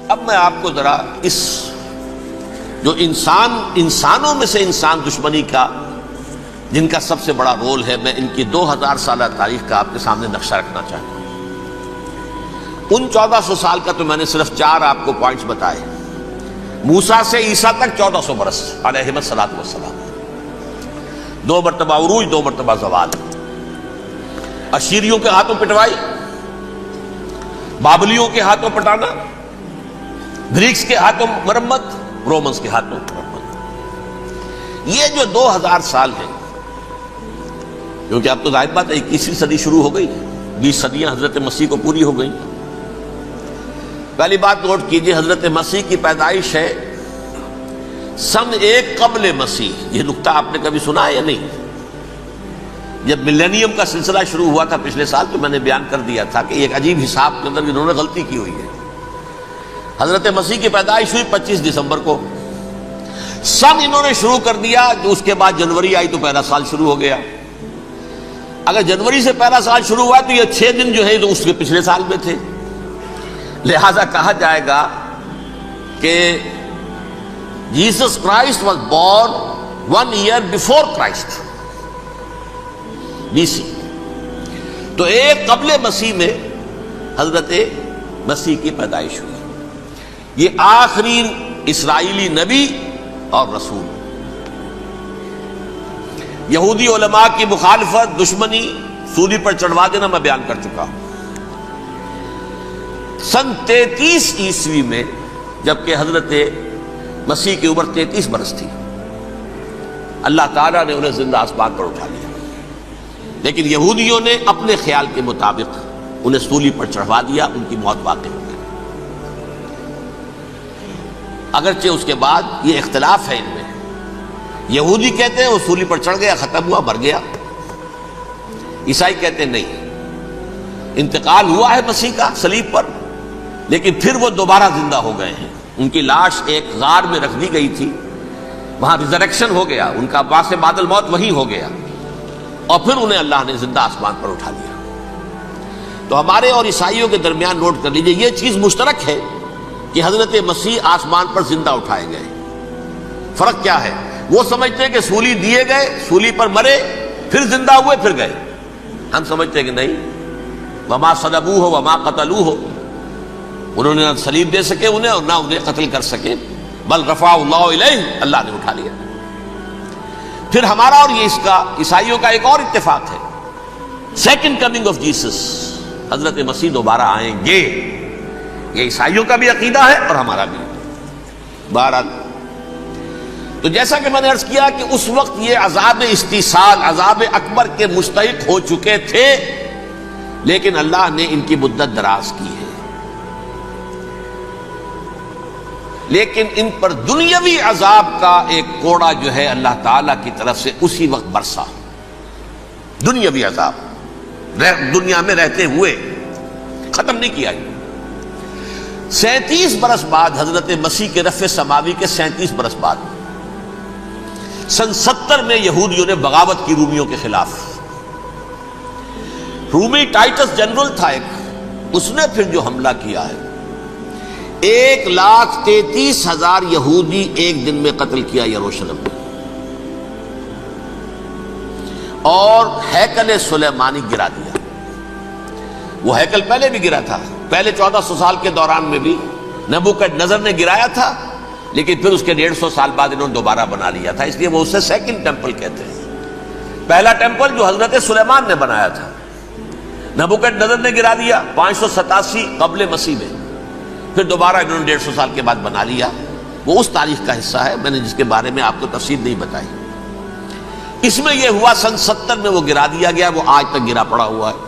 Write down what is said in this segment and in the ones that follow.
اب میں آپ کو ذرا اس جو انسانوں میں سے انسان دشمنی کا جن کا سب سے بڑا رول ہے، میں ان کی 2000 سالہ تاریخ کا آپ کے سامنے نقشہ رکھنا چاہتا ہوں۔ ان 1400 سال کا تو میں نے صرف 4 آپ کو پوائنٹس بتائے۔ موسیٰ سے عیسیٰ تک 1400 برس علیہ الصلوۃ والسلام، 2 مرتبہ عروج، 2 مرتبہ زوال، اشیریوں کے ہاتھوں پٹوائی، بابلیوں کے ہاتھوں پٹانا، گریکس کے ہاتھوں مرمت، رومنس کے ہاتھوں مرمت۔ یہ جو 2000 سال ہیں، کیونکہ اب تو ظاہر بات ہے 21ویں صدی شروع ہو گئی، 20 صدیاں حضرت مسیح کو پوری ہو گئی۔ پہلی بات نوٹ کیجئے، حضرت مسیح کی پیدائش ہے سن 1 قبل مسیح۔ یہ نقطہ آپ نے کبھی سنا ہے یا نہیں؟ جب ملینیم کا سلسلہ شروع ہوا تھا پچھلے سال، تو میں نے بیان کر دیا تھا کہ ایک عجیب حساب کے اندر انہوں نے غلطی کی ہوئی ہے۔ حضرت مسیح کی پیدائش ہوئی 25 دسمبر کو، سن انہوں نے شروع کر دیا، جو اس کے بعد جنوری آئی تو پہلا سال شروع ہو گیا۔ اگر جنوری سے پہلا سال شروع ہوا تو یہ 6 دن جو ہے تو اس کے پچھلے سال میں تھے، لہذا کہا جائے گا کہ Jesus Christ was born 1 year before Christ BC۔ تو 1 قبل مسیح میں حضرت مسیح کی پیدائش ہوئی۔ یہ آخری اسرائیلی نبی اور رسول۔ یہودی علماء کی مخالفت، دشمنی، سولی پر چڑھوا دینا میں بیان کر چکا ہوں۔ سن 33 عیسوی میں، جبکہ حضرت مسیح کی عمر 33 برس تھی، اللہ تعالیٰ نے انہیں زندہ آسمان پر اٹھا لیا، لیکن یہودیوں نے اپنے خیال کے مطابق انہیں سولی پر چڑھوا دیا، ان کی موت واقع ہو گئی۔ اگرچہ اس کے بعد یہ اختلاف ہے ان میں، یہودی کہتے ہیں وہ سولی پر چڑھ گیا، ختم ہوا، مر گیا، عیسائی کہتے ہیں نہیں، انتقال ہوا ہے مسیح کا صلیب پر، لیکن پھر وہ دوبارہ زندہ ہو گئے ہیں۔ ان کی لاش ایک غار میں رکھ دی گئی تھی، وہاں ریزریکشن ہو گیا، ان کا باعث بعد الموت وہی ہو گیا، اور پھر انہیں اللہ نے زندہ آسمان پر اٹھا لیا۔ تو ہمارے اور عیسائیوں کے درمیان نوٹ کر لیجئے، یہ چیز مشترک ہے کہ حضرت مسیح آسمان پر زندہ اٹھائے گئے۔ فرق کیا ہے؟ وہ سمجھتے ہیں کہ سولی دیے گئے، سولی پر مرے، پھر زندہ ہوئے، پھر گئے۔ ہم سمجھتے ہیں کہ نہیں، وما صلبوہ وما قتلوہ، انہوں نے نہ صلیب دے سکے انہیں اور نہ انہیں قتل کر سکے، بل رفعہ اللہ الیہ، اللہ نے اٹھا لیا۔ پھر ہمارا اور یہ اس کا عیسائیوں کا ایک اور اتفاق ہے، سیکنڈ کمنگ آف جیسس، حضرت مسیح دوبارہ آئیں گے۔ یہ عیسائیوں کا بھی عقیدہ ہے اور ہمارا بھی۔ بہرحال تو جیسا کہ میں نے عرض کیا کہ اس وقت یہ عذاب استیصال، عذاب اکبر کے مستحق ہو چکے تھے، لیکن اللہ نے ان کی مدت دراز کی ہے، لیکن ان پر دنیاوی عذاب کا ایک کوڑا جو ہے اللہ تعالیٰ کی طرف سے اسی وقت برسا۔ دنیاوی عذاب دنیا میں رہتے ہوئے ختم نہیں کیا۔ 37 برس بعد، حضرت مسیح کے رفع سماوی کے 37 برس بعد، سن 70 میں یہودیوں نے بغاوت کی رومیوں کے خلاف۔ رومی ٹائٹس جنرل تھا ایک، اس نے پھر جو حملہ کیا ہے، 1,33,000 یہودی ایک دن میں قتل کیا یروشلم میں، اور ہیکل سلیمانی گرا دیا۔ وہ ہیکل پہلے بھی گرا تھا، پہلے 1400 سال کے دوران میں بھی نبوکڈنضر نے گرایا تھا، لیکن پھر اس کے 150 سال بعد انہوں نے دوبارہ بنا لیا تھا، اس لیے وہ اسے سیکنڈ ٹیمپل کہتے ہیں۔ پہلا ٹیمپل جو حضرت سلیمان نے بنایا تھا، نبوکڈنضر نے گرا دیا 587 قبل مسیح میں، پھر دوبارہ انہوں نے 150 سال کے بعد بنا لیا۔ وہ اس تاریخ کا حصہ ہے، میں نے جس کے بارے میں آپ کو تفصیل نہیں بتائی۔ اس میں یہ ہوا سن 70 میں وہ گرا دیا گیا، وہ آج تک گرا پڑا ہوا ہے۔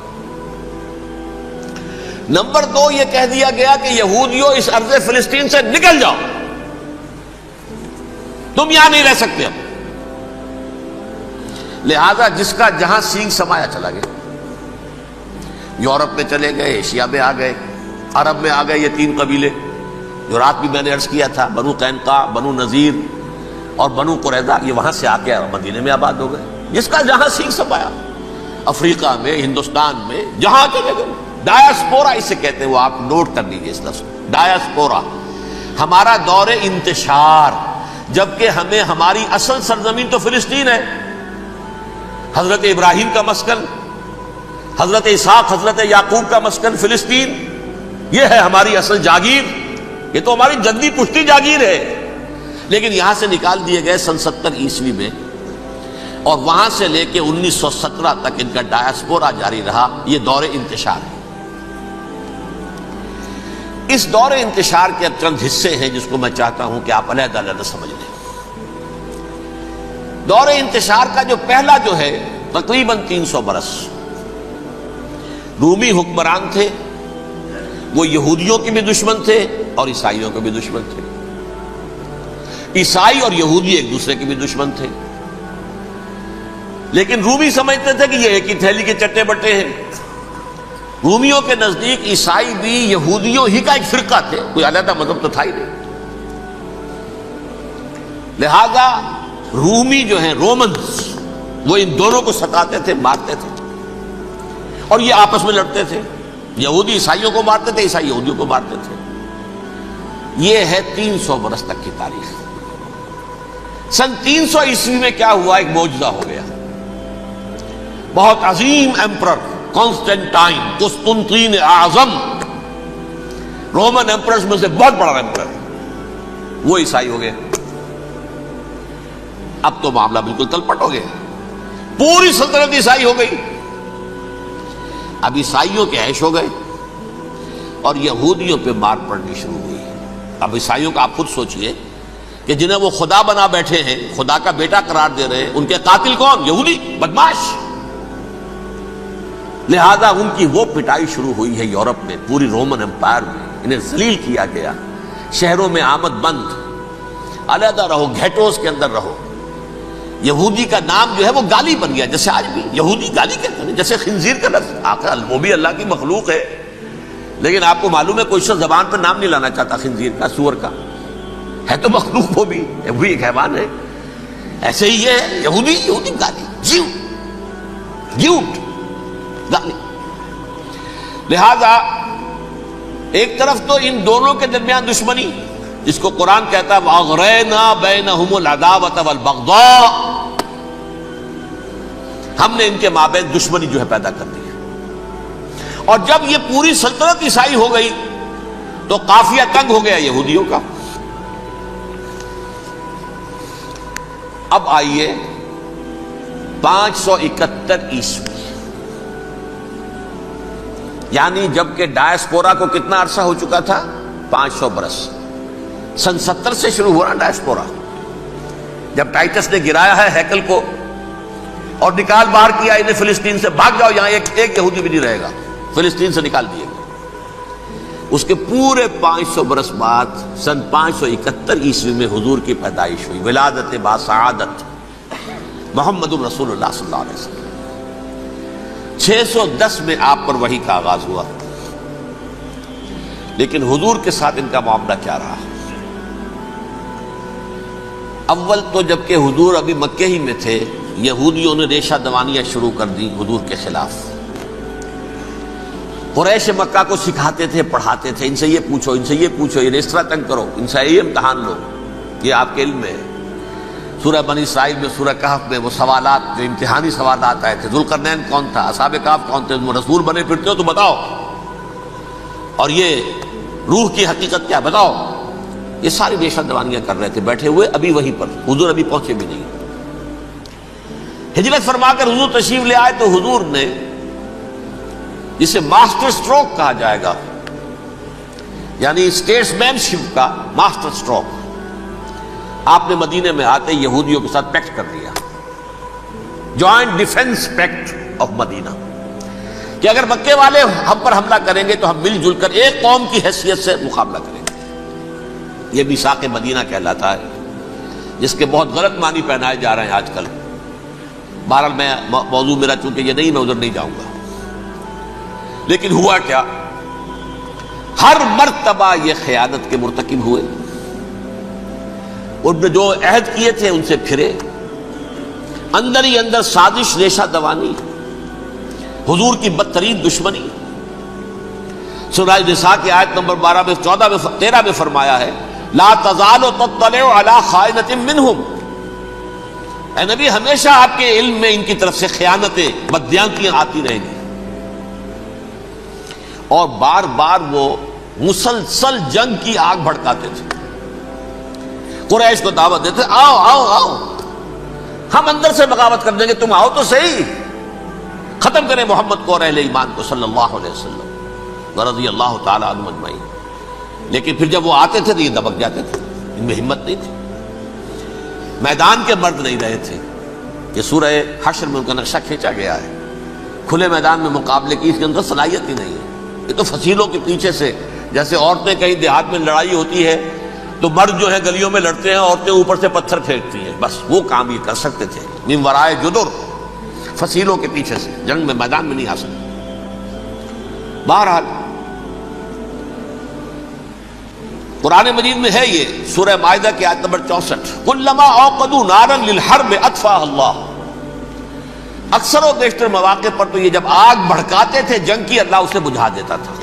نمبر 2، یہ کہہ دیا گیا کہ یہودیوں اس ارض فلسطین سے نکل جاؤ، تم یہاں نہیں رہ سکتے اب۔ لہذا جس کا جہاں سینگ سمایا چلا گیا، یورپ میں چلے گئے، ایشیا میں آ گئے، عرب میں آ گئے، یہ 3 قبیلے جو رات بھی میں نے عرض کیا تھا، بنو قینقاع، بنو نذیر اور بنو قریظہ، یہ وہاں سے آ کے مدینے میں آباد ہو گئے۔ جس کا جہاں سینگ سمایا، افریقہ میں، ہندوستان میں، جہاں چلے گئے، ڈایاسپورا اسے کہتے ہیں، وہ آپ نوٹ کر لیجیے اس لفظ ڈایاسپورا، ہمارا دور انتشار، جبکہ ہمیں ہماری اصل سرزمین تو فلسطین ہے، حضرت ابراہیم کا مسکن، حضرت اسحاق حضرت یعقوب کا مسکن فلسطین، یہ ہے ہماری اصل جاگیر، یہ تو ہماری جدی پشتی جاگیر ہے، لیکن یہاں سے نکال دیے گئے سن 70 عیسوی میں، اور وہاں سے لے کے 1917 تک ان کا ڈایاسپورا جاری رہا۔ یہ دور انتشار ہے۔ اس دور انتشار کے اب چند حصے ہیں جس کو میں چاہتا ہوں کہ آپ علیحدہ علیحدہ سمجھ لیں۔ دور انتشار کا جو پہلا جو ہے تقریباً 300 برس، رومی حکمران تھے، وہ یہودیوں کے بھی دشمن تھے اور عیسائیوں کے بھی دشمن تھے۔ عیسائی اور یہودی ایک دوسرے کے بھی دشمن تھے، لیکن رومی سمجھتے تھے کہ یہ ایک ہی تھیلی کے چٹے بٹے ہیں۔ رومیوں کے نزدیک عیسائی بھی یہودیوں ہی کا ایک فرقہ تھے، کوئی علیحدہ مذہب تو تھا ہی نہیں۔ لہذا رومی جو ہیں رومنز، وہ ان دونوں کو ستاتے تھے، مارتے تھے، اور یہ آپس میں لڑتے تھے۔ یہودی عیسائیوں کو مارتے تھے، عیسائی یہودیوں کو مارتے تھے۔ یہ ہے 300 برس تک کی تاریخ۔ سن 300 عیسوی میں کیا ہوا؟ ایک معجزہ ہو گیا۔ بہت عظیم ایمپرر کانسٹینٹائن، قسطنطین اعظم، رومن ایمپررز میں سے بہت بڑا ایمپرر، وہ عیسائی ہو گئے۔ اب تو معاملہ بالکل تلپٹ ہو گیا، پوری سلطنت عیسائی ہو گئی۔ اب عیسائیوں کے عیش ہو گئے اور یہودیوں پہ مار پڑنی شروع ہوئی۔ اب عیسائیوں کا آپ خود سوچئے کہ جنہیں وہ خدا بنا بیٹھے ہیں، خدا کا بیٹا قرار دے رہے ہیں، ان کے قاتل کون؟ یہودی بدماش۔ لہذا ان کی وہ پٹائی شروع ہوئی ہے یورپ میں، پوری رومن امپائر میں، انہیں ذلیل کیا گیا۔ شہروں میں آمد بند، علیحدہ رہو، گھیٹوز کے اندر رہو۔ یہودی کا نام جو ہے وہ گالی بن گیا، جیسے آج بھی یہودی گالی کہتے ہیں، جیسے خنزیر کا لفظ، آخر وہ بھی اللہ کی مخلوق ہے، لیکن آپ کو معلوم ہے کوئی شخص زبان پہ نام نہیں لانا چاہتا خنزیر کا، سور کا، ہے تو مخلوق وہ بھی ایک حیوان ہے۔ ایسے ہی یہ ہے یہودی گالی، گیوٹ گالی۔ لہذا ایک طرف تو ان دونوں کے درمیان دشمنی، جس کو قرآن کہتا ہے وَأَغْرَيْنَا بَيْنَهُمُ الْعَدَاوَةَ وَالْبَغْضَاءَ، ہم نے ان کے مابین دشمنی جو ہے پیدا کر دی ہے۔ اور جب یہ پوری سلطنت عیسائی ہو گئی تو قافیہ تنگ ہو گیا یہودیوں کا۔ اب آئیے 571 عیسوی، یعنی جبکہ ڈایاسپورا کو کتنا عرصہ ہو چکا تھا؟ 500 برس۔ سن 70 سے شروع ہوا ڈایاسپورا، جب ٹائٹس نے گرایا ہے ہیکل کو اور نکال باہر کیا انہیں فلسطین سے، بھاگ جاؤ یہاں ایک یہودی بھی نہیں رہے گا، فلسطین سے نکال دیے گئے۔ اس کے پورے 500 برس بعد سن 571 عیسوی میں حضور کی پیدائش ہوئی، ولادت باسعادت محمد رسول اللہ صلی اللہ علیہ وسلم۔ 610 میں آپ پر وحی کا آغاز ہوا، لیکن حضور کے ساتھ ان کا معاملہ کیا رہا؟ اول تو جبکہ حضور ابھی مکے ہی میں تھے، یہودیوں نے ریشہ دوانیاں شروع کر دی حضور کے خلاف۔ قریش مکہ کو سکھاتے تھے، پڑھاتے تھے، ان سے یہ پوچھو، ان سے یہ پوچھو، یہ اس طرح تنگ کرو، ان سے یہ امتحان لو، یہ آپ کے علم میں ہے۔ سورہ بنی اسرائیل میں، سورہ کہف میں وہ سوالات جو امتحانی سوالات آئے تھے، ذوالقرنین کون تھا، اصحاب کہف کون تھے، تم رسول بنے پھرتے ہو تو بتاؤ، اور یہ روح کی حقیقت کیا بتاؤ۔ یہ ساری ریشہ دوانیاں کر رہے تھے بیٹھے ہوئے، ابھی وہیں پر حضور ابھی پہنچے بھی نہیں۔ ہجرت فرما کر حضور تشریف لے آئے تو حضور نے، جسے ماسٹر سٹروک کہا جائے گا، یعنی اسٹیٹس مین شپ کا ماسٹر سٹروک، آپ نے مدینے میں آتے یہودیوں کے ساتھ پیکٹ کر دیا، جوائنٹ ڈیفنس پیکٹ آف مدینہ، کہ اگر مکے والے ہم پر حملہ کریں گے تو ہم مل جل کر ایک قوم کی حیثیت سے مقابلہ کریں گے۔ یہ میثاق مدینہ کہلاتا ہے، جس کے بہت غلط معنی پہنائے جا رہے ہیں آج کل۔ بہرحال میں موضوع میرا چونکہ یہ نہیں، میں ادھر نہیں جاؤں گا، لیکن ہوا کیا؟ ہر مرتبہ یہ خیانت کے مرتکب ہوئے، ان نے جو عہد کیے تھے ان سے پھرے، اندر ہی اندر سازش، ریشہ دوانی، حضور کی بدترین دشمنی۔ سورہ نساء کی آیت نمبر 12 میں 14 میں 13 میں فرمایا ہے لا تزال تطلع علی خائنۃ منہم، اے نبی ہمیشہ آپ کے علم میں ان کی طرف سے خیانتیں، بدیانتیاں آتی رہیں گی. اور بار بار وہ مسلسل جنگ کی آگ بھڑکاتے تھے. قریش کو دعوت دیتے، آؤ آؤ آؤ ہم اندر سے بغاوت کر دیں گے، تم آؤ تو صحیح، ختم کریں محمد کو اور اہل ایمان کو صلی اللہ علیہ وسلم ورضی اللہ تعالی عنہم اجمعین. لیکن پھر جب وہ آتے تھے تو یہ دبک جاتے تھے، ان میں ہمت نہیں تھی، میدان کے مرد نہیں رہے تھے. یہ سورہ حشر میں ان کا نقشہ کھینچا گیا ہے. کھلے میدان میں مقابلے کی اس کے اندر صلاحیت ہی نہیں ہے. یہ تو فصیلوں کے پیچھے سے، جیسے عورتیں کہیں دیہات میں لڑائی ہوتی ہے تو مرد جو ہے گلیوں میں لڑتے ہیں، عورتیں اوپر سے پتھر پھینکتی ہیں، بس وہ کام یہ کر سکتے تھے. من ورائے جدر، فصیلوں کے پیچھے سے، جنگ میں میدان میں نہیں آ سکتے. بہرحال قرآن مجید میں ہے یہ سورہ مائدہ کی آیت نمبر 64، کلما اوقدوا نارا للحرب اطفاها اللہ. اکثر و بیشتر مواقع پر تو یہ جب آگ بھڑکاتے تھے جنگ کی، اللہ اسے بجھا دیتا تھا.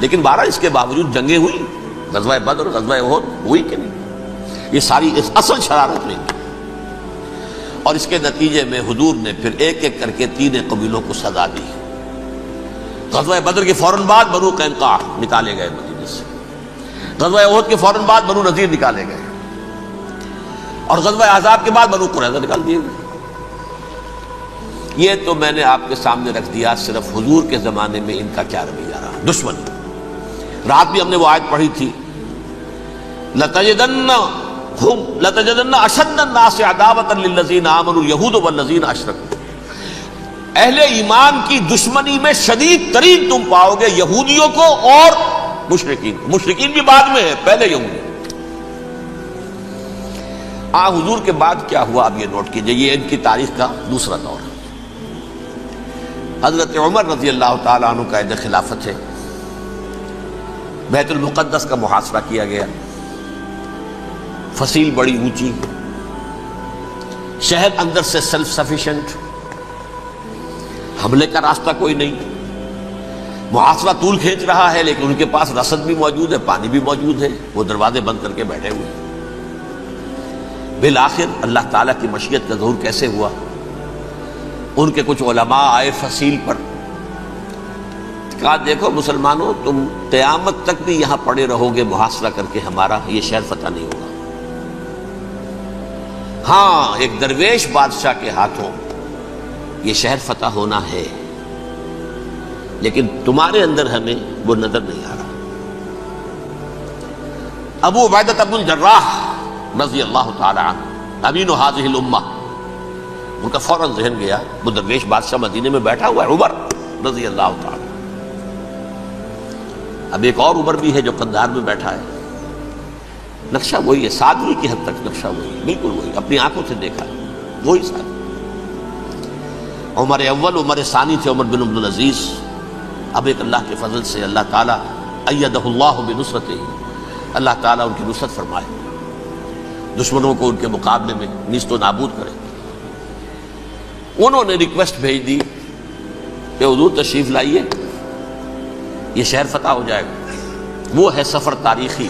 لیکن بہرحال اس کے باوجود جنگیں ہوئی، غزوہ بدر، غزوہ احد ہوئی کہ نہیں، یہ ساری اس اصل شرارت میں. اور اس کے نتیجے میں حضور نے پھر ایک ایک کر کے 3 قبیلوں کو سزا دی. غزوہ بدر کے فوراً بعد بنو قینقاع نکالے گئے مدینے سے، غزوہ احد کے فوراً بعد بنو نذیر نکالے گئے، اور غزوہ احزاب کے بعد بنو قریظہ نکال دیے گئے. یہ تو میں نے آپ کے سامنے رکھ دیا صرف حضور کے زمانے میں ان کا کیا رویہ رہا. دشمن، رات بھی ہم نے وہ آیت پڑھی تھی، لَتَجِدَنَّ أَشَدَّ النَّاسِ عَدَاوَةً لِلَّذِينَ آمَنُوا الْيَهُودُ وَالَّذِينَ أَشْرَكُوا. اہل ایمان کی دشمنی میں شدید ترین تم پاؤ گے یہودیوں کو اور مشرکین. مشرکین بھی بعد میں ہے، پہلے یہودی. حضور کے بعد کیا ہوا اب یہ نوٹ کیجئے، یہ ان کی تاریخ کا دوسرا دور ہے. حضرت عمر رضی اللہ تعالیٰ عنہ کا عہد خلافت ہے. بیت المقدس کا محاصرہ کیا گیا، فصیل بڑی اونچی، شہر اندر سے سیلف سفیشینٹ، حملے کا راستہ کوئی نہیں. محاصرہ طول کھینچ رہا ہے لیکن ان کے پاس رسد بھی موجود ہے، پانی بھی موجود ہے، وہ دروازے بند کر کے بیٹھے ہوئے. بالآخر اللہ تعالیٰ کی مشیت کا ظہور کیسے ہوا؟ ان کے کچھ علماء آئے فصیل پر، کہا دیکھو مسلمانوں، تم قیامت تک بھی یہاں پڑے رہو گے محاصرہ کر کے، ہمارا یہ شہر فتح نہیں ہوگا. ہاں ایک درویش بادشاہ کے ہاتھوں یہ شہر فتح ہونا ہے، لیکن تمہارے اندر ہمیں وہ نظر نہیں آ رہا. ابو عبیدہ بن الجراح رضی اللہ تعالی عنہ، امین هذه الامہ، ان کا فوراً ذہن گیا وہ درویش بادشاہ مدینے میں بیٹھا ہوا ہے عمر رضی اللہ تعالی. اب ایک اور عمر بھی ہے جو قندھار میں بیٹھا ہے. نقشہ وہی ہے، سادگی کی حد تک نقشہ وہی ہے، بالکل وہی، اپنی آنکھوں سے دیکھا وہی سادگی. عمر اول عمر ثانی تھے عمر بن عبد العزیز. اب ایک اللہ کے فضل سے اللہ تعالیٰ ایدہ اللہ بنصرتہ، اللہ تعالیٰ ان کی نصرت فرمائے، دشمنوں کو ان کے مقابلے میں نیست و نابود کرے. انہوں نے ریکویسٹ بھیج دی کہ حضور تشریف لائیے، یہ شہر فتح ہو جائے گا. وہ ہے سفر تاریخی،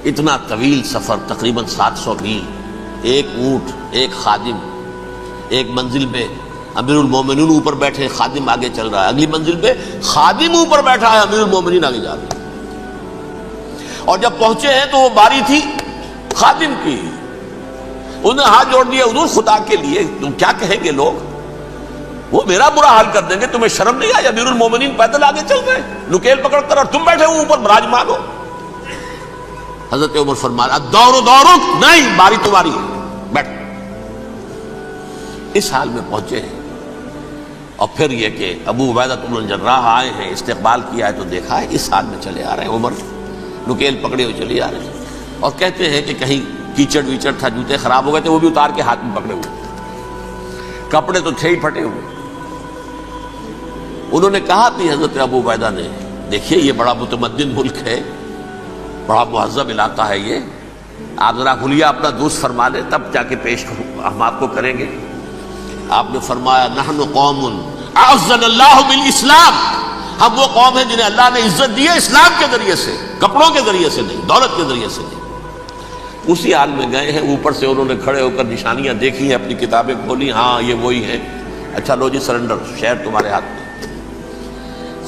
اتنا طویل سفر، تقریباً 700 میل، ایک اونٹ، ایک خادم، ایک منزل میں امیر المومنین اوپر بیٹھے، خادم آگے چل رہا ہے، اگلی منزل پہ خادم اوپر بیٹھا ہے، امیر المومنین آگے جا رہے ہیں. اور جب پہنچے ہیں تو وہ باری تھی خادم کی. انہوں نے ہاتھ جوڑ دیا، حضور خدا کے لیے تم کیا کہیں گے لوگ، وہ میرا برا حال کر دیں گے، تمہیں شرم نہیں آئی؟ امیر المومنین پیدل آگے چل رہے ہیں نکیل پکڑ کر، اور تم بیٹھے ہو اوپر براجمان ہو. حضرت عمر فرمایا دور دورک، نہیں باری تمہاری ہے، بیٹھ. اس حال میں پہنچے ہیں. اور پھر یہ کہ ابو عبیدہ بن الجراح آئے ہیں، استقبال کیا ہے تو دیکھا ہے اس حال میں چلے آ رہے ہیں. عمر نکیل پکڑے ہوئے چلے آ رہے ہیں، اور کہتے ہیں کہ کہیں کیچڑ ویچڑ تھا، جوتے خراب ہو گئے تھے، وہ بھی اتار کے ہاتھ میں پکڑے ہوئے، کپڑے تو تھے ہی پھٹے ہوئے. انہوں نے کہا کہ حضرت ابو عبیدہ نے، دیکھیے یہ بڑا متمدن ملک ہے، بڑا مہذب علاقہ ہے یہ، آپ ذرا حلیہ اپنا درست فرما لیں تب جا کے پیش ہم آپ کو کریں گے. آپ نے فرمایا نحن قوم اعزنا اللہ بالاسلام، ہم وہ قوم ہیں جنہیں اللہ نے عزت دی ہے اسلام کے ذریعے سے، کپڑوں کے ذریعے سے نہیں، دولت کے ذریعے سے نہیں۔ اسی حال میں گئے ہیں، اوپر سے انہوں نے کھڑے ہو کر نشانیاں دیکھی ہیں، اپنی کتابیں کھولی، ہاں یہ وہی ہیں، اچھا لو جی سرنڈر، شہر تمہارے ہاتھ میں۔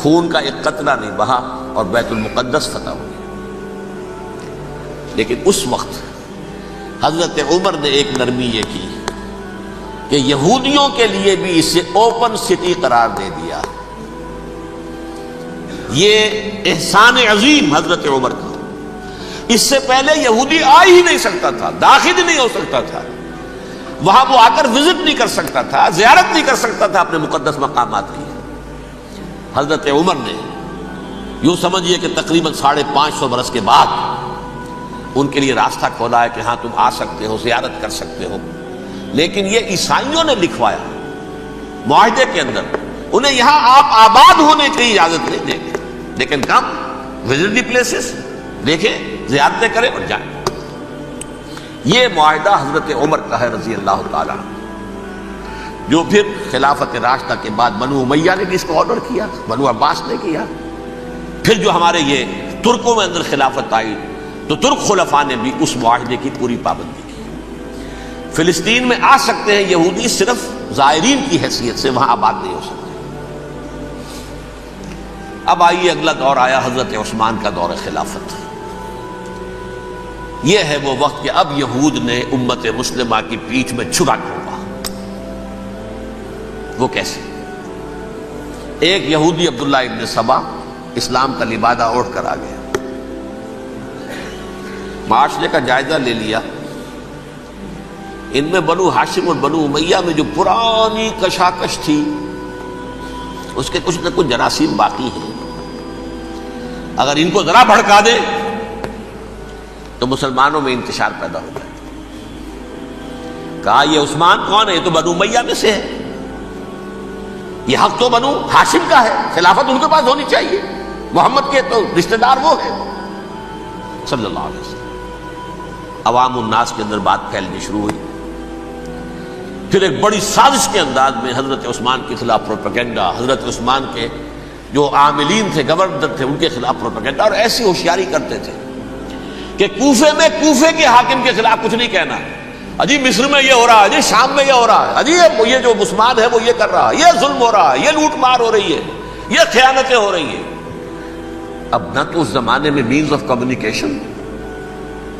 خون کا ایک قطرہ نہیں بہا اور بیت المقدس فتح ہو گیا۔ لیکن اس وقت حضرت عمر نے ایک نرمی یہ کی کہ یہودیوں کے لیے بھی اسے اوپن سٹی قرار دے دیا۔ یہ احسان عظیم حضرت عمر کا، اس سے پہلے یہودی آ ہی نہیں سکتا تھا، داخل ہی نہیں ہو سکتا تھا، وہاں وہ آ کر وزٹ نہیں کر سکتا تھا، زیارت نہیں کر سکتا تھا اپنے مقدس مقامات کی۔ حضرت عمر نے یوں سمجھیے کہ تقریباً 550 برس کے بعد ان کے لیے راستہ کھولا ہے کہ ہاں تم آ سکتے ہو، زیارت کر سکتے ہو۔ لیکن یہ عیسائیوں نے لکھوایا معاہدے کے اندر، انہیں یہاں آپ آباد ہونے کی اجازت نہیں دیں گے، لیکن کم وزٹ دی پلیسز، دیکھیں زیارتیں کریں اور جائیں۔ یہ معاہدہ حضرت عمر کا ہے رضی اللہ تعالیٰ، جو پھر خلافت راشدہ کے بعد بنو امیہ نے بھی اس کو آرڈر کیا، بنو عباس نے کیا، پھر جو ہمارے یہ ترکوں میں اندر خلافت آئی تو ترک خلفاء نے بھی اس معاہدے کی پوری پابندی کی۔ فلسطین میں آ سکتے ہیں یہودی صرف زائرین کی حیثیت سے، وہاں آباد نہیں ہو سکتے۔ اب آئیے اگلا دور آیا حضرت عثمان کا دور خلافت۔ یہ ہے وہ وقت کہ اب یہود نے امت مسلمہ کی پیٹھ میں چھرا ڈھونڈا۔ وہ کیسے؟ ایک یہودی عبداللہ ابن سبا اسلام کا لبادہ اوڑھ کر آ گیا، معاشرے کا جائزہ لے لیا، ان میں بنو ہاشم اور بنو امیہ میں جو پرانی کشاکش تھی اس کے کچھ نہ کچھ جراثیم باقی ہیں، اگر ان کو ذرا بھڑکا دے تو مسلمانوں میں انتشار پیدا ہو جائے۔ کہا یہ عثمان کون ہے؟ یہ تو بنو امیہ میں سے ہے، یہ حق تو بنو ہاشم کا ہے، خلافت ان کے پاس ہونی چاہیے، محمد کے تو رشتہ دار وہ ہے صلی اللہ علیہ وسلم۔ عوام الناس کے اندر بات پھیلنی شروع ہوئی، پھر ایک بڑی سازش کے انداز میں حضرت عثمان کے خلاف پروپیگنڈا، حضرت عثمان کے جو عاملین تھے، گورنر تھے، ان کے خلاف پروپیگنڈا، اور ایسی ہوشیاری کرتے تھے کہ کوفے میں کوفے کے حاکم کے خلاف کچھ نہیں کہنا، اجی مصر میں یہ ہو رہا ہے، اجی شام میں یہ ہو رہا ہے، اجی یہ جو عثمان ہے وہ یہ کر رہا ہے، یہ ظلم ہو رہا ہے، یہ لوٹ مار ہو رہی ہے، یہ خیانتیں ہو رہی ہیں۔ اب نہ تو اس زمانے میں مینز آف کمیونیکیشن،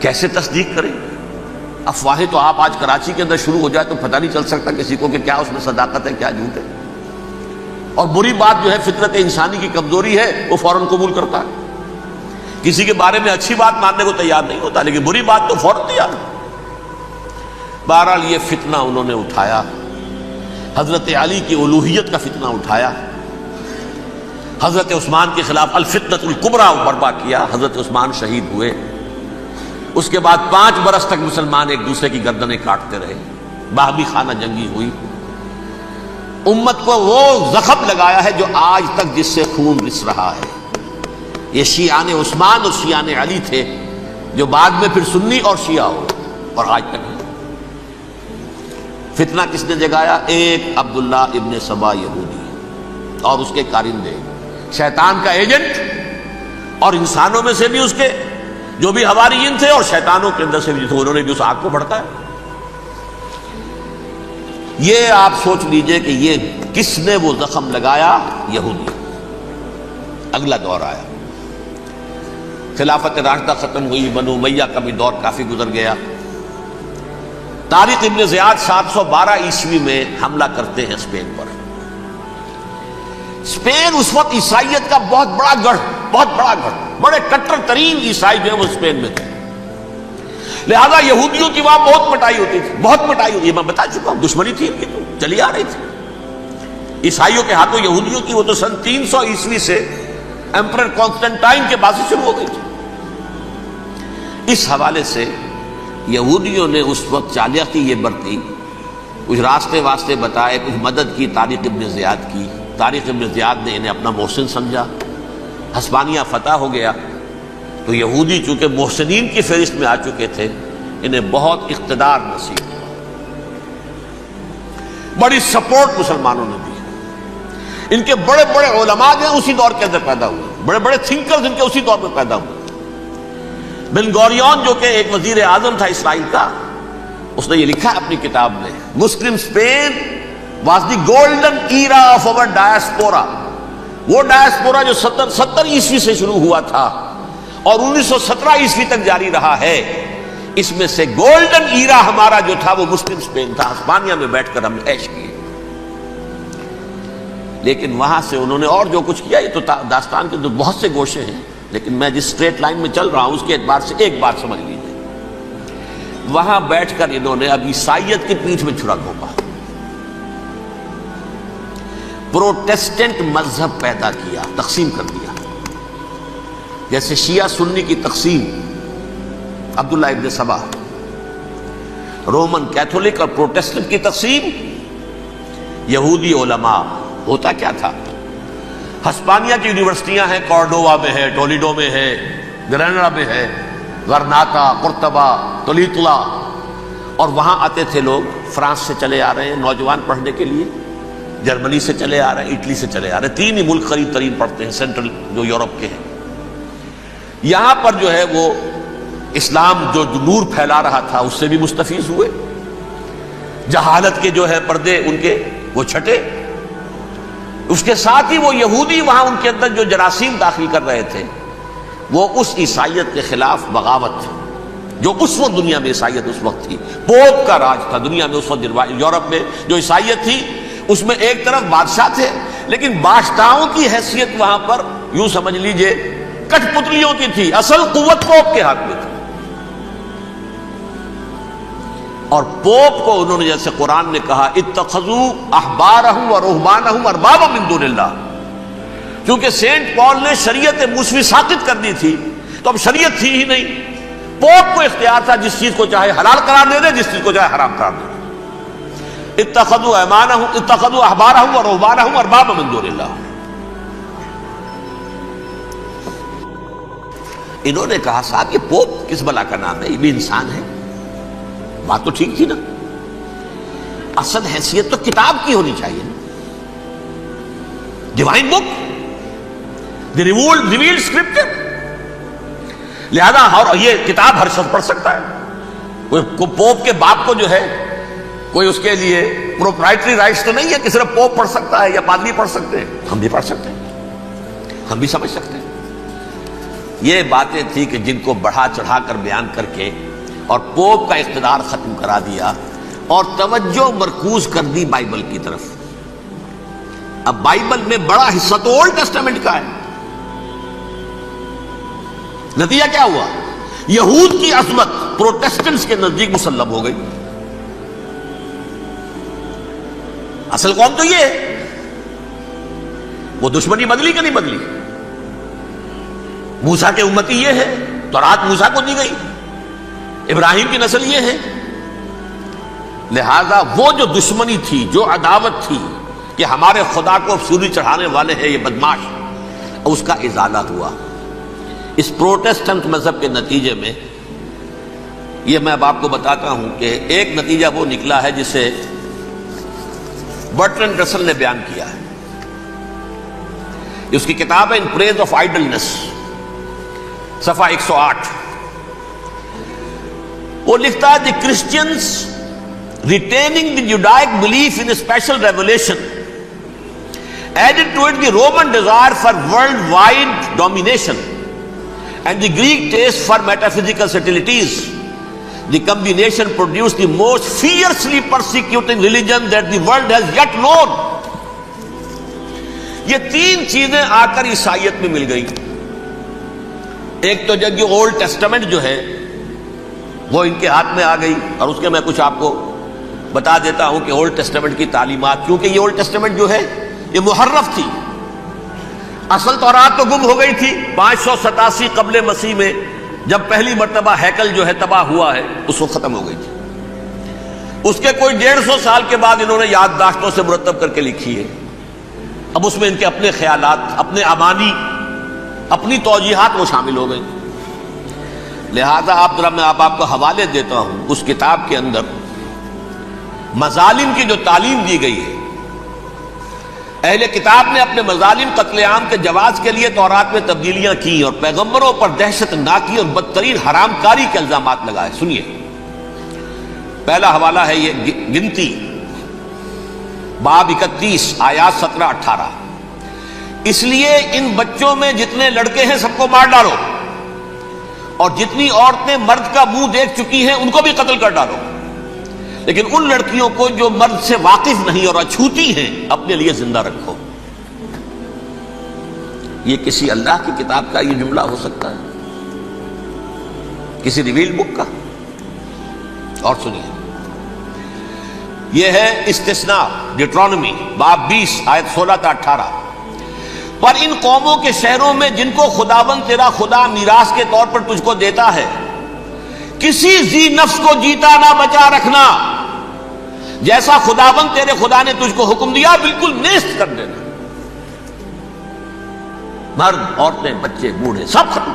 کیسے تصدیق کریں؟ افواہیں تو آپ آج کراچی کے اندر شروع ہو جائے تو پتہ نہیں چل سکتا کسی کو کہ کیا اس میں صداقت ہے کیا جھوٹ ہے، اور بری بات جو ہے فطرت انسانی کی کمزوری ہے وہ فوراً قبول کرتا ہے، کسی کے بارے میں اچھی بات ماننے کو تیار نہیں ہوتا لیکن بری بات تو فوراً تیار ہے۔ بہرحال یہ فتنہ انہوں نے اٹھایا، حضرت علی کی الوہیت کا فتنہ اٹھایا، حضرت عثمان کے خلاف الفتنۃ الکبریٰ برپا کیا، حضرت عثمان شہید ہوئے۔ اس کے بعد 5 برس تک مسلمان ایک دوسرے کی گردنیں کاٹتے رہے، باہمی خانہ جنگی ہوئی، امت کو وہ زخم لگایا ہے جو آج تک جس سے خون رس رہا ہے۔ یہ شیعان عثمان اور شیعان علی تھے جو بعد میں پھر سنی اور شیعہ ہو، اور آج تک فتنہ کس نے جگایا؟ ایک عبداللہ ابن سبا یہودی اور اس کے کارندے، شیطان کا ایجنٹ، اور انسانوں میں سے بھی اس کے جو بھی حواریین تھے اور شیطانوں کے اندر سے بھی تھے، انہوں نے بھی اس آگ کو بھڑکایا۔ یہ آپ سوچ لیجئے کہ یہ کس نے وہ زخم لگایا؟ یہودی۔ اگلا دور آیا، خلافت راشدہ ختم ہوئی، بنو امیہ کا بھی دور کافی گزر گیا۔ طارق ابن زیاد 712 عیسوی میں حملہ کرتے ہیں اسپین پر۔ اسپین اس وقت عیسائیت کا بہت بڑا گڑھ، بڑے کٹر ترین عیسائی جو ہے وہ اسپین میں تھے، لہذا یہودیوں کی وہاں بہت پٹائی ہوتی تھی، میں بتا چکا ہوں، دشمنی تھی ان کی تو چلی آ رہی تھی عیسائیوں کے ہاتھوں یہودیوں کی، وہ تو سن 300 عیسوی سے ایمپرر کانسٹنٹائن کے بعد سے شروع ہو گئی تھی۔ اس حوالے سے یہودیوں نے اس وقت چالاکی یہ برتی، کچھ راستے واسطے بتائے، کچھ مدد کی طارق ابن زیاد کی۔ طارق ابن زیاد نے انہیں اپنا محسن سمجھا، ہسپانیہ فتح ہو گیا تو یہودی چونکہ محسنین کی فہرست میں آ چکے تھے، انہیں بہت اقتدار نصیب ہوا، بڑی سپورٹ مسلمانوں نے دی۔ ان کے بڑے بڑے علماء جو ہیں اسی دور کے اندر پیدا ہوئے، بڑے بڑے تھنکرز ان کے اسی دور میں پیدا ہوئے۔ بن گوریون جو کہ ایک وزیر اعظم تھا اسرائیل کا، اس نے یہ لکھا ہے اپنی کتاب میں، Muslim Spain was the golden era of our diaspora. وہ ڈائسپورا جو 70 عیسوی سے شروع ہوا تھا اور 1917 عیسوی تک جاری رہا ہے، اس میں سے گولڈن ایرا ہمارا جو تھا وہ مسلم اسپین تھا۔ ہسپانیہ میں بیٹھ کر ہم نے عیش کیے، لیکن وہاں سے انہوں نے اور جو کچھ کیا، یہ تو داستان کے بہت سے گوشے ہیں، لیکن میں جس اسٹریٹ لائن میں چل رہا ہوں اس کے اعتبار سے ایک بات سمجھ لیجیے، وہاں بیٹھ کر انہوں نے اب عیسائیت کی پیٹھ میں چھرا گھونپا، پروٹیسٹنٹ مذہب پیدا کیا، تقسیم کر دیا، جیسے شیعہ سنی کی تقسیم، عبداللہ ابن سبا، رومن کیتھولک اور پروٹیسٹنٹ کی تقسیم، یہودی علماء۔ ہوتا کیا تھا، ہسپانیہ کی یونیورسٹیاں ہیں، کارڈووا میں ہے، ٹولیڈو میں ہے، گریناڈا میں ہے، غرناطہ، قرطبہ، تولیتلا، اور وہاں آتے تھے لوگ، فرانس سے چلے آ رہے ہیں نوجوان پڑھنے کے لیے، جرمنی سے چلے آ رہے ہیں، اٹلی سے چلے آ رہے ہیں، تین ہی ملک قریب ترین پڑھتے ہیں سینٹرل جو یورپ کے ہیں۔ یہاں پر جو ہے وہ اسلام جو نور پھیلا رہا تھا اس سے بھی مستفیض ہوئے، جہالت کے جو ہے پردے ان کے وہ چھٹے، اس کے ساتھ ہی وہ یہودی وہاں ان کے اندر جو جراثیم داخل کر رہے تھے وہ اس عیسائیت کے خلاف بغاوت، جو اس وقت دنیا میں عیسائیت اس وقت تھی، پوپ کا راج تھا دنیا میں اس وقت، یورپ میں جو عیسائیت تھی اس میں ایک طرف بادشاہ تھے، لیکن بادشاہوں کی حیثیت وہاں پر یوں سمجھ لیجئے کٹ پتلیوں کی تھی، اصل قوت پوپ کے ہاتھ میں تھی۔ اور پوپ کو انہوں نے جیسے قرآن نے کہا اتخذوا احبارهم ورهبانهم اربابا من دون اللہ، کیونکہ سینٹ پال نے شریعت موسوی ساقط کر دی تھی تو اب شریعت تھی ہی نہیں، پوپ کو اختیار تھا جس چیز کو چاہے حلال قرار دے دے، جس چیز کو چاہے حرام قرار دے دے۔ اتخذوا احبارهم ورهبانهم اربابا من دون اللہ۔ انہوں نے کہا صاحب یہ پوپ کس بلا کا نام ہے، یہ بھی انسان ہے، بات تو ٹھیک تھی نا، اصل حیثیت تو کتاب کی ہونی چاہیے نا، ڈیوائن بک، دی ریویلڈ اسکرپچر، لہذا اور یہ کتاب ہر شخص پڑھ سکتا ہے، کوئی پوپ کے باپ کو جو ہے کوئی اس کے لیے پروپرائٹری رائٹس تو نہیں ہے کہ صرف پوپ پڑھ سکتا ہے یا پادری پڑھ سکتے ہیں، ہم بھی پڑھ سکتے ہیں، ہم بھی سمجھ سکتے ہیں۔ یہ باتیں تھی کہ جن کو بڑھا چڑھا کر بیان کر کے اور پوپ کا اقتدار ختم کرا دیا اور توجہ مرکوز کر دی بائبل کی طرف۔ اب بائبل میں بڑا حصہ تو اولڈ ٹیسٹامنٹ کا ہے، نتیجہ کیا ہوا، یہود کی عظمت پروٹیسٹنٹس کے نزدیک مسلم ہو گئی۔ اصل قوم تو یہ ہے، وہ دشمنی بدلی کہ نہیں بدلی، موسیٰ کے امتی یہ ہے، تورات موسیٰ کو دی گئی، ابراہیم کی نسل یہ ہے، لہذا وہ جو دشمنی تھی، جو عداوت تھی کہ ہمارے خدا کو سولی چڑھانے والے ہیں یہ بدماش، اس کا ازالہ ہوا اس پروٹیسٹنٹ مذہب کے نتیجے میں۔ یہ میں اب آپ کو بتاتا ہوں کہ ایک نتیجہ وہ نکلا ہے جسے برٹرنڈ رسل نے بیان کیا ہے، اس کی کتاب ہے ان پریز آف آئیڈلنس، صفحہ 108۔ وہ لکھتا ہے the Christians retaining the Judaic belief in special revelation added to it the Roman desire for worldwide domination and the Greek taste for metaphysical subtleties. The combination produced the most fiercely persecuting religion that the world has yet known. یہ تین چیزیں آ کر عیسائیت میں مل گئی۔ ایک تو جب یہ اولڈ ٹیسٹمنٹ جو ہے وہ ان کے ہاتھ میں آ گئی، اور اس کے میں کچھ آپ کو بتا دیتا ہوں کہ اولڈ ٹیسٹمنٹ کی تعلیمات، کیونکہ یہ اولڈ ٹیسٹمنٹ جو ہے یہ محرف تھی، اصل تورات تو گم ہو گئی تھی 587 قبل مسیح میں، جب پہلی مرتبہ ہیکل جو ہے تباہ ہوا ہے اس وقت ختم ہو گئی تھی۔ اس کے کوئی 150 سال کے بعد انہوں نے یادداشتوں سے مرتب کر کے لکھی ہے، اب اس میں ان کے اپنے خیالات، اپنے امانی، اپنی توجیحات وہ شامل ہو گئی۔ لہذا میں آپ کو حوالے دیتا ہوں، اس کتاب کے اندر مظالم کی جو تعلیم دی گئی ہے، اہل کتاب نے اپنے مظالم قتل عام کے جواز کے لیے تورات میں تبدیلیاں کی اور پیغمبروں پر دہشت ناکی اور بدترین حرام کاری کے الزامات لگائے. سنیے، پہلا حوالہ ہے یہ گنتی باب 31 آیات 17-18. اس لیے ان بچوں میں جتنے لڑکے ہیں سب کو مار ڈالو، اور جتنی عورتیں مرد کا منہ دیکھ چکی ہیں ان کو بھی قتل کر ڈالو، لیکن ان لڑکیوں کو جو مرد سے واقف نہیں اور اچھوتی ہیں اپنے لیے زندہ رکھو. یہ کسی اللہ کی کتاب کا یہ جملہ ہو سکتا ہے؟ کسی ریویل بک کا؟ اور سنیے، یہ ہے استثناء ڈیٹرانومی باب 20 آیت 16-18. پر ان قوموں کے شہروں میں جن کو خداوند تیرا خدا میراث کے طور پر تجھ کو دیتا ہے، کسی ذی نفس کو جیتا نہ بچا رکھنا، جیسا خداوند تیرے خدا نے تجھ کو حکم دیا بالکل نیست کر دینا. مرد، عورتیں، بچے، بوڑھے سب ختم.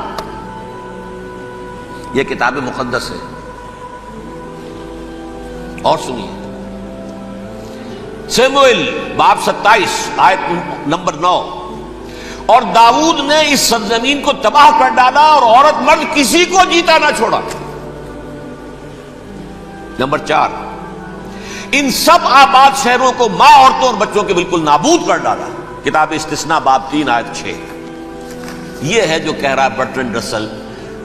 یہ کتاب مقدس ہے. اور سنیے، سیموئیل باب 27 آیت نمبر 9. اور داؤد نے اس سرزمین کو تباہ کر ڈالا اور عورت مرد کسی کو جیتا نہ چھوڑا. نمبر 4، ان سب آباد شہروں کو ماں، عورتوں اور بچوں کے بالکل نابود کر ڈالا. کتاب استثناء باب 3 آیت 6. یہ ہے جو کہہ رہا ہے برٹرنڈ رسل،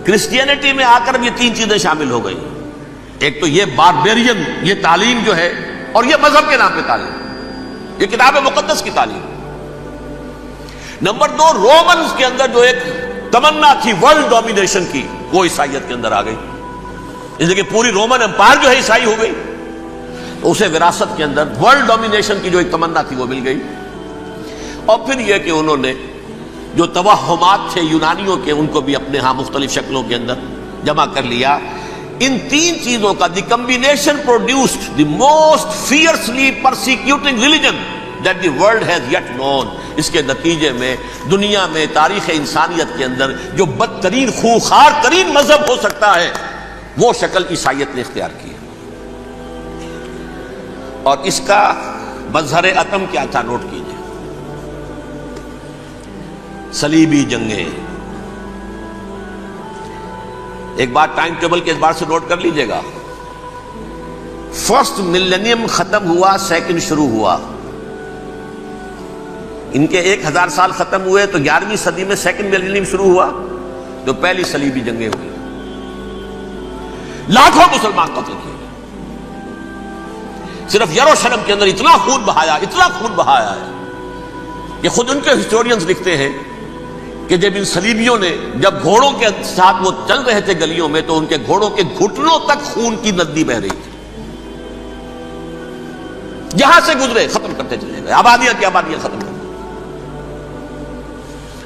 کرسچینٹی میں آ کر یہ تین چیزیں شامل ہو گئی. ایک تو یہ باربیرین یہ تعلیم جو ہے، اور یہ مذہب کے نام پہ تعلیم، یہ کتاب مقدس کی تعلیم. نمبر 2، رومنز کے اندر جو ایک تمنا تھی ورلڈ ڈومینیشن کی، وہ عیسائیت کے اندر آ گئی. اس لیے کہ پوری رومن امپائر جو ہے عیسائی ہو گئی، تو اسے وراثت کے اندر ورلڈ ڈومینیشن کی جو ایک تمنا تھی وہ مل گئی. اور پھر یہ کہ انہوں نے جو توہمات تھے یونانیوں کے، ان کو بھی اپنے ہاں مختلف شکلوں کے اندر جمع کر لیا. ان تین چیزوں کا the combination produced the most fiercely persecuting religion that the world has yet known. اس کے نتیجے میں دنیا میں تاریخ انسانیت کے اندر جو بدترین خوخار ترین مذہب ہو سکتا ہے وہ شکل عیسائیت نے اختیار کی ہے. اور اس کا مظہر عتم کیا تھا؟ نوٹ کیجیے، صلیبی جنگیں. ایک بات ٹائم ٹیبل کے اعتبار سے نوٹ کر لیجئے گا. فرسٹ ملینیم ختم ہوا، سیکنڈ شروع ہوا. ان کے 1000 سال ختم ہوئے تو 11ویں صدی میں سیکنڈ ملینیم شروع ہوا، جو پہلی صلیبی جنگیں ہوئی. لاکھوں مسلمان قتل کیے. صرف یروشلم کے اندر اتنا خون بہایا ہے کہ خود ان کے ہسٹورینز لکھتے ہیں کہ جب ان صلیبیوں نے جب گھوڑوں کے ساتھ وہ چل رہے تھے گلیوں میں، تو ان کے گھوڑوں کے گھٹنوں تک خون کی ندی بہ رہی تھی. جہاں سے گزرے ختم کرتے چلے گئے، آبادیاں کی آبادیاں ختم کر.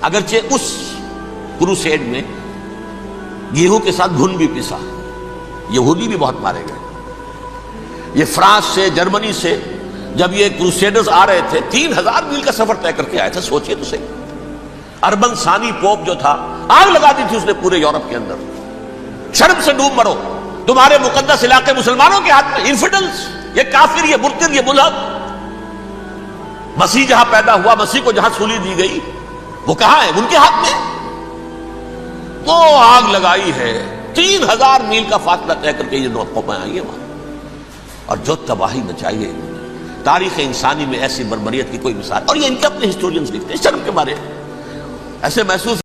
اگرچہ اس کروسیڈ میں گیہوں کے ساتھ گھن بھی پسا، یہودی بھی بہت مارے گئے. یہ فرانس سے، جرمنی سے جب یہ کروسیڈرز آ رہے تھے، 3000 میل کا سفر طے کر کے آئے تھے. سوچئے تو صحیح. اربن ثانی پوپ جو تھا، آگ لگا دی تھی اس نے پورے یورپ کے اندر. شرم سے ڈوب مرو، تمہارے مقدس علاقے مسلمانوں کے ہاتھ میں. انفیڈلز، یہ کافر، یہ مرتد، یہ ملحد. مسیح جہاں پیدا ہوا، مسیح کو جہاں سولی دی گئی، وہ کہاں ہے؟ ان کے ہاتھ میں. وہ آگ لگائی ہے، 3000 میل کا فاصلہ طے کر کے یہ قومیں آئی ہیں وہاں، اور جو تباہی مچائی ہے. تاریخ انسانی میں ایسی بربریت کی کوئی مثال. اور یہ ان کے اپنے ہسٹورینز لکھتے ہیں شرم کے بارے میں. ایسے محسوس